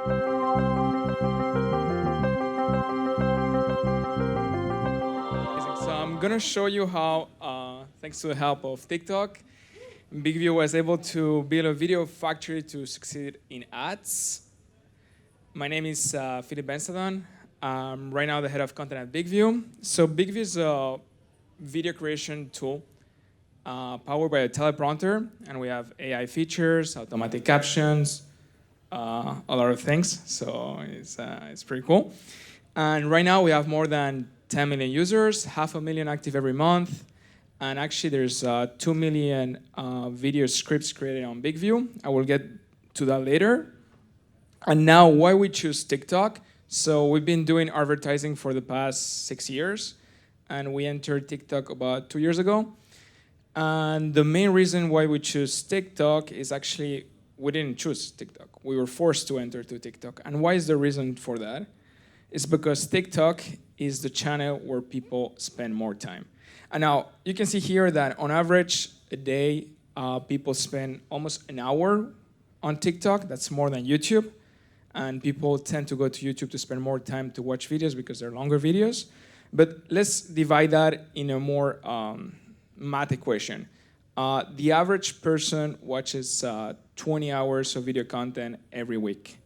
So I'm gonna show you how, thanks to the help of TikTok, BIGVU was able to build a video factory to succeed in ads. My name is Philippe Bensadon. I'm right now the head of content at BIGVU. So BIGVU is a video creation tool powered by a teleprompter, and we have AI features, automatic captions, a lot of things. So it's pretty cool. And right now we have more than 10 million users, 500,000 active every month. And actually there's 2 million video scripts created on BIGVU. I will get to that later. And now why we choose TikTok. So we've been doing advertising for the past 6 years. And we entered TikTok about 2 years ago. And the main reason why we choose TikTok is actually, we didn't choose TikTok. We were forced to enter to TikTok. And why is the reason for that? It's because TikTok is the channel where people spend more time. And now you can see here that on average a day, people spend almost an hour on TikTok. That's more than YouTube. And people tend to go to YouTube to spend more time to watch videos because they're longer videos. But let's divide that in a more math equation. The average person watches 20 hours of video content every week.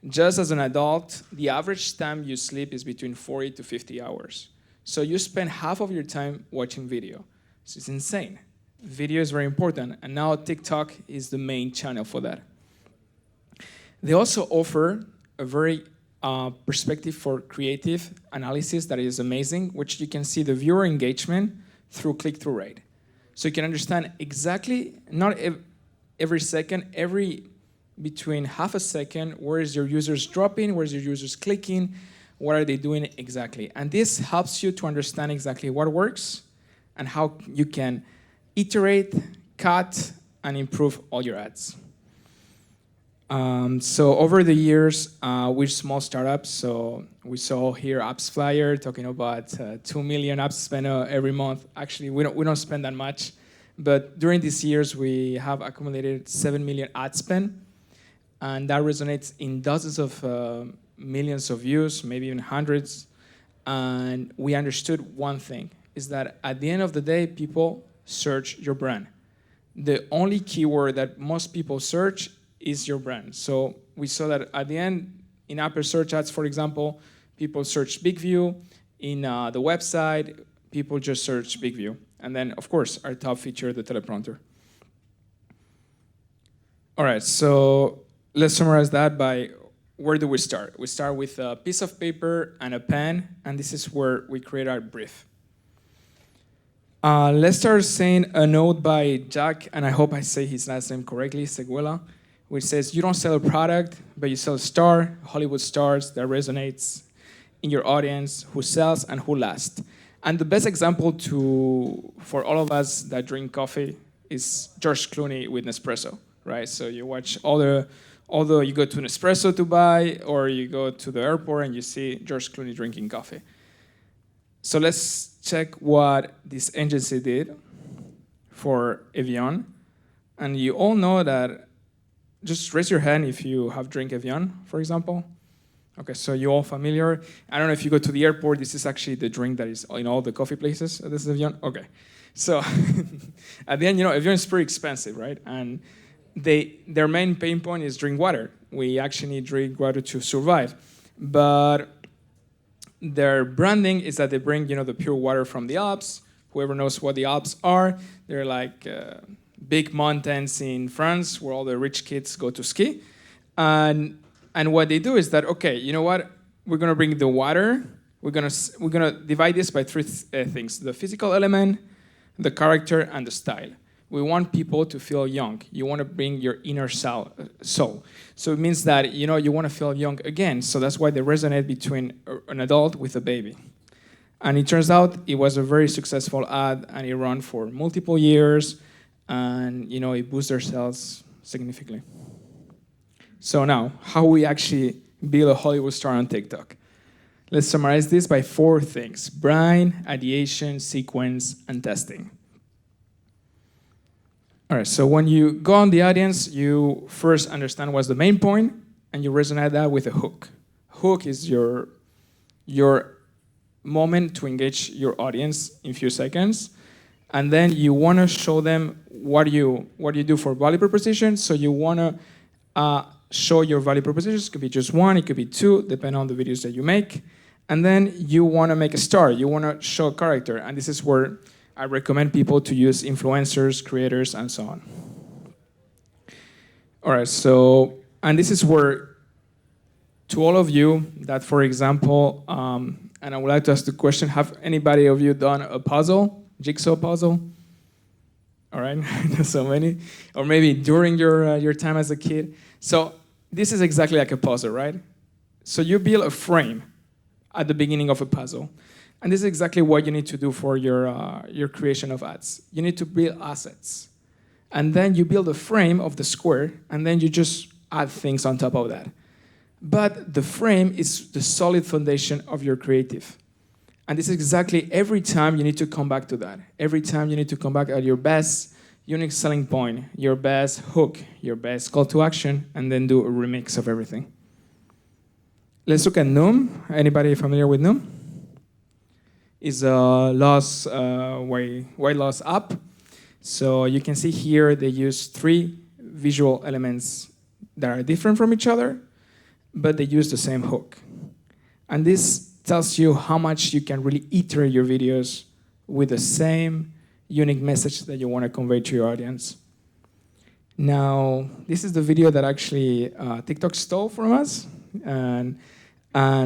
Just as an adult, the average time you sleep is between 40 to 50 hours. So you spend half of your time watching video. So it's insane. Video is very important, and now TikTok is the main channel for that. They also offer a very perspective for creative analysis that is amazing, which you can see the viewer engagement through click-through rate. So you can understand exactly, not every second, between half a second, where is your users dropping, where is your users clicking, what are they doing exactly. And this helps you to understand exactly what works and how you can iterate, cut, and improve all your ads. So over the years, we're small startups. So we saw here Apps Flyer talking about 2 million apps spent every month. Actually, we don't spend that much. But during these years, we have accumulated 7 million ad spend. And that resonates in dozens of millions of views, maybe even hundreds. And we understood one thing, is that at the end of the day, people search your brand. The only keyword that most people search is your brand. So we saw that at the end, in Apple search ads, for example, people search BIGVU. In the website, people just search BIGVU. And then, of course, our top feature, the teleprompter. All right, so let's summarize that by where do we start? We start with a piece of paper and a pen, and this is where we create our brief. Let's start saying a note by Jack, and I hope I say his last name correctly, Seguela, which says, you don't sell a product, but you sell a star, Hollywood stars that resonates in your audience, who sells and who lasts. And the best example for all of us that drink coffee is George Clooney with Nespresso, right? So you watch although you go to Nespresso to buy, or you go to the airport and you see George Clooney drinking coffee. So let's check what this agency did for Evian. And you all know that, just raise your hand if you have drank Evian, for example. Okay, so you're all familiar. I don't know if you go to the airport, this is actually the drink that is in all the coffee places. This is Evian, okay. So at the end, Evian is pretty expensive, right? And their main pain point is drink water. We actually need drink water to survive. But their branding is that they bring, the pure water from the Alps. Whoever knows what the Alps are, they're like big mountains in France where all the rich kids go to ski. And what they do is that, okay, you know what? We're gonna bring the water. We're gonna divide this by three things: the physical element, the character, and the style. We want people to feel young. You want to bring your inner soul. So it means that you want to feel young again. So that's why they resonate between an adult with a baby. And it turns out it was a very successful ad, and it ran for multiple years, and it boosted their sales significantly. So now, how we actually build a Hollywood star on TikTok? Let's summarize this by 4 things: brand, ideation, sequence, and testing. All right, so when you go on the audience, you first understand what's the main point. and you resonate that with a hook. Hook is your moment to engage your audience in a few seconds, and then you want to show them what you do for value proposition. So you want to show your value propositions. It could be just one, it could be two, depending on the videos that you make. And then you want to make a star. You want to show a character, and this is where I recommend people to use influencers, creators, and so on. All right, so, and this is where, to all of you that, for example, and I would like to ask the question, have anybody of you done a puzzle, jigsaw puzzle? All right, so many. Or maybe during your time as a kid. So this is exactly like a puzzle, right? So you build a frame at the beginning of a puzzle. And this is exactly what you need to do for your creation of ads. You need to build assets. And then you build a frame of the square, and then you just add things on top of that. But the frame is the solid foundation of your creative. And this is exactly every time you need to come back to that. Every time you need to come back at your best unique selling point, your best hook, your best call to action, and then do a remix of everything. Let's look at Noom. Anybody familiar with Noom? It's a weight loss app. So you can see here they use 3 visual elements that are different from each other, but they use the same hook. And this tells you how much you can really iterate your videos with the same unique message that you want to convey to your audience. Now, this is the video that actually TikTok stole from us, and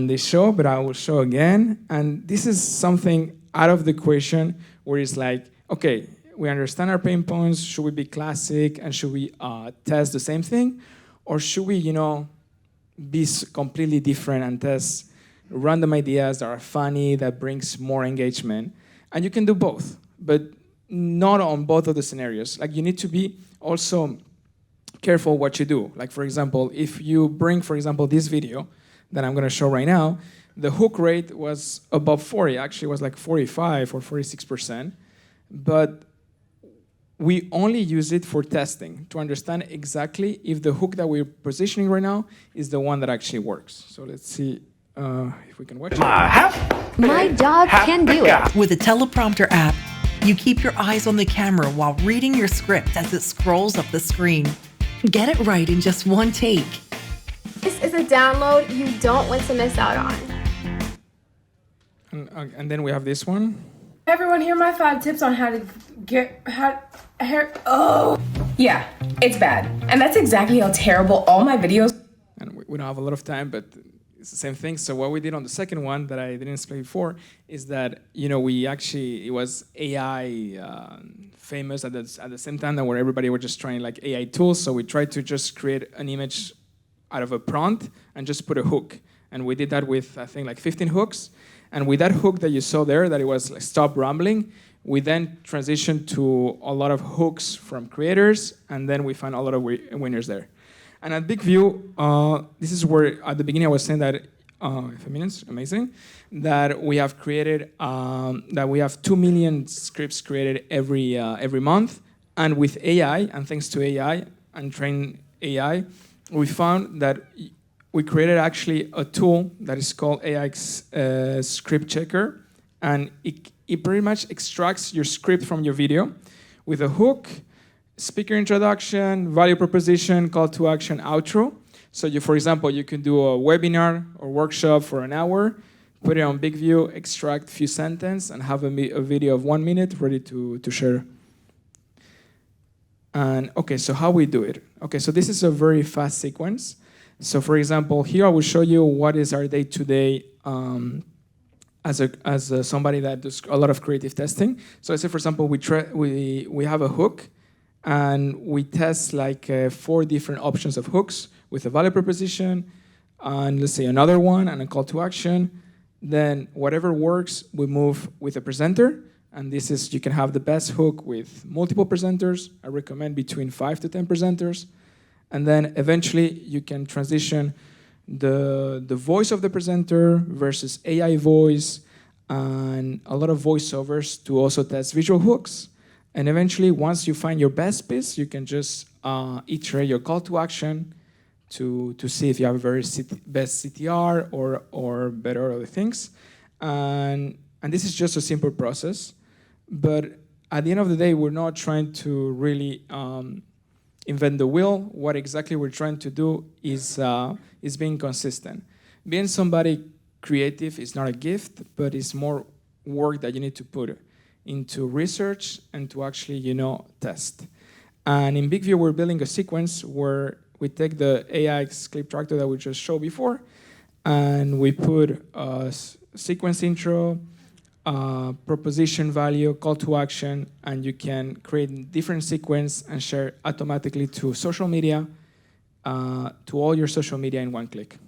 they show, but I will show again. And this is something out of the equation where it's like, okay, we understand our pain points. Should we be classic, and should we test the same thing? Or should we, be completely different and test random ideas that are funny, that brings more engagement? And you can do both, but not on both of the scenarios. Like, you need to be also careful what you do. Like, for example, if you bring, for example, this video that I'm going to show right now, the hook rate was above 40. Actually, it was like 45 or 46%. But we only use it for testing to understand exactly if the hook that we're positioning right now is the one that actually works. So let's see if we can watch it. My dog can do it. With a teleprompter app, you keep your eyes on the camera while reading your script as it scrolls up the screen. Get it right in just one take. This is a download you don't want to miss out on. And then we have this one. Everyone, here are my 5 tips on how to get hair. Oh, yeah, it's bad, and that's exactly how terrible all my videos. And we don't have a lot of time, but it's the same thing. So what we did on the second one that I didn't explain before is that it was AI famous at the same time that where everybody were just trying like AI tools. So we tried to just create an image out of a prompt and just put a hook. And we did that with, I think, like 15 hooks. And with that hook that you saw there, that it was like stop rambling, we then transitioned to a lot of hooks from creators, and then we found a lot of winners there. And at BIGVU, this is where at the beginning I was saying that, 5 minutes, amazing, that we have created, that we have 2 million scripts created every month. And with AI, and thanks to AI and trained AI, we found that we created actually a tool that is called AI Script Checker, and it pretty much extracts your script from your video with a hook, speaker introduction, value proposition, call to action, outro. So for example, you can do a webinar or workshop for an hour, put it on BIGVU, extract a few sentences, and have a video of 1 minute ready to share. And okay, so how we do it? Okay, so this is a very fast sequence. So for example, here I will show you what is our day-to-day as somebody that does a lot of creative testing. So let's say, for example, we have a hook, and we test like 4 different options of hooks with a value proposition, and let's say another one, and a call to action. Then whatever works, we move with a presenter. And this is, you can have the best hook with multiple presenters. I recommend between 5 to 10 presenters. And then eventually you can transition the voice of the presenter versus AI voice and a lot of voiceovers to also test visual hooks. And eventually, once you find your best piece, you can just iterate your call to action to see if you have a very best CTR or better other things. And this is just a simple process. But at the end of the day, we're not trying to really invent the wheel. What exactly we're trying to do is being consistent. Being somebody creative is not a gift, but it's more work that you need to put into research and to actually, test. And in BIGVU, we're building a sequence where we take the AI clip tractor that we just showed before, and we put a sequence intro, proposition value, call to action, and you can create different sequence and share automatically to social media, to all your social media in one click.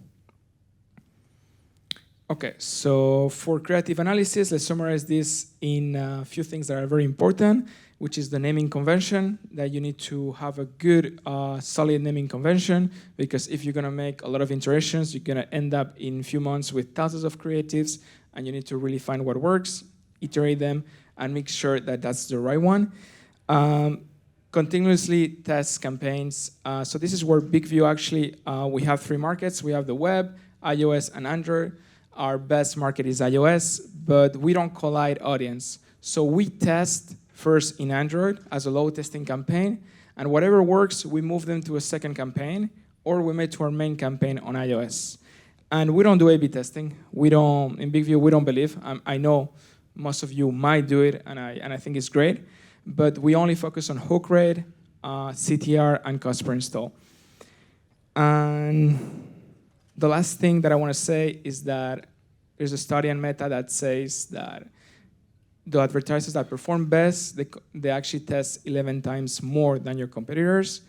Okay, so for creative analysis, let's summarize this in a few things that are very important, which is the naming convention, that you need to have a good, solid naming convention, because if you're gonna make a lot of iterations, you're gonna end up in a few months with thousands of creatives, and you need to really find what works, iterate them, and make sure that that's the right one. Continuously test campaigns. So this is where BIGVU actually, we have 3 markets. We have the web, iOS, and Android. Our best market is iOS, but we don't collide audience. So we test first in Android as a load testing campaign, and whatever works, we move them to a second campaign, or we make to our main campaign on iOS. And we don't do A/B testing. In BIGVU, we don't believe. I know most of you might do it, and I think it's great, but we only focus on hook rate, CTR, and cost per install. And the last thing that I want to say is that there's a study on Meta that says that the advertisers that perform best, they actually test 11 times more than your competitors.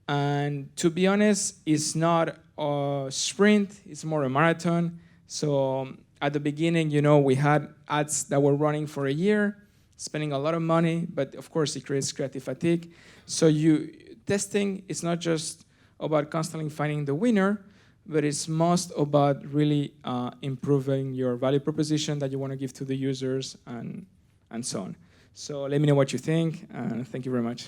And to be honest, it's not a sprint, it's more a marathon. So at the beginning, we had ads that were running for a year, spending a lot of money, but of course it creates creative fatigue. So testing is not just about constantly finding the winner, but it's most about really improving your value proposition that you want to give to the users and so on. So let me know what you think, and thank you very much.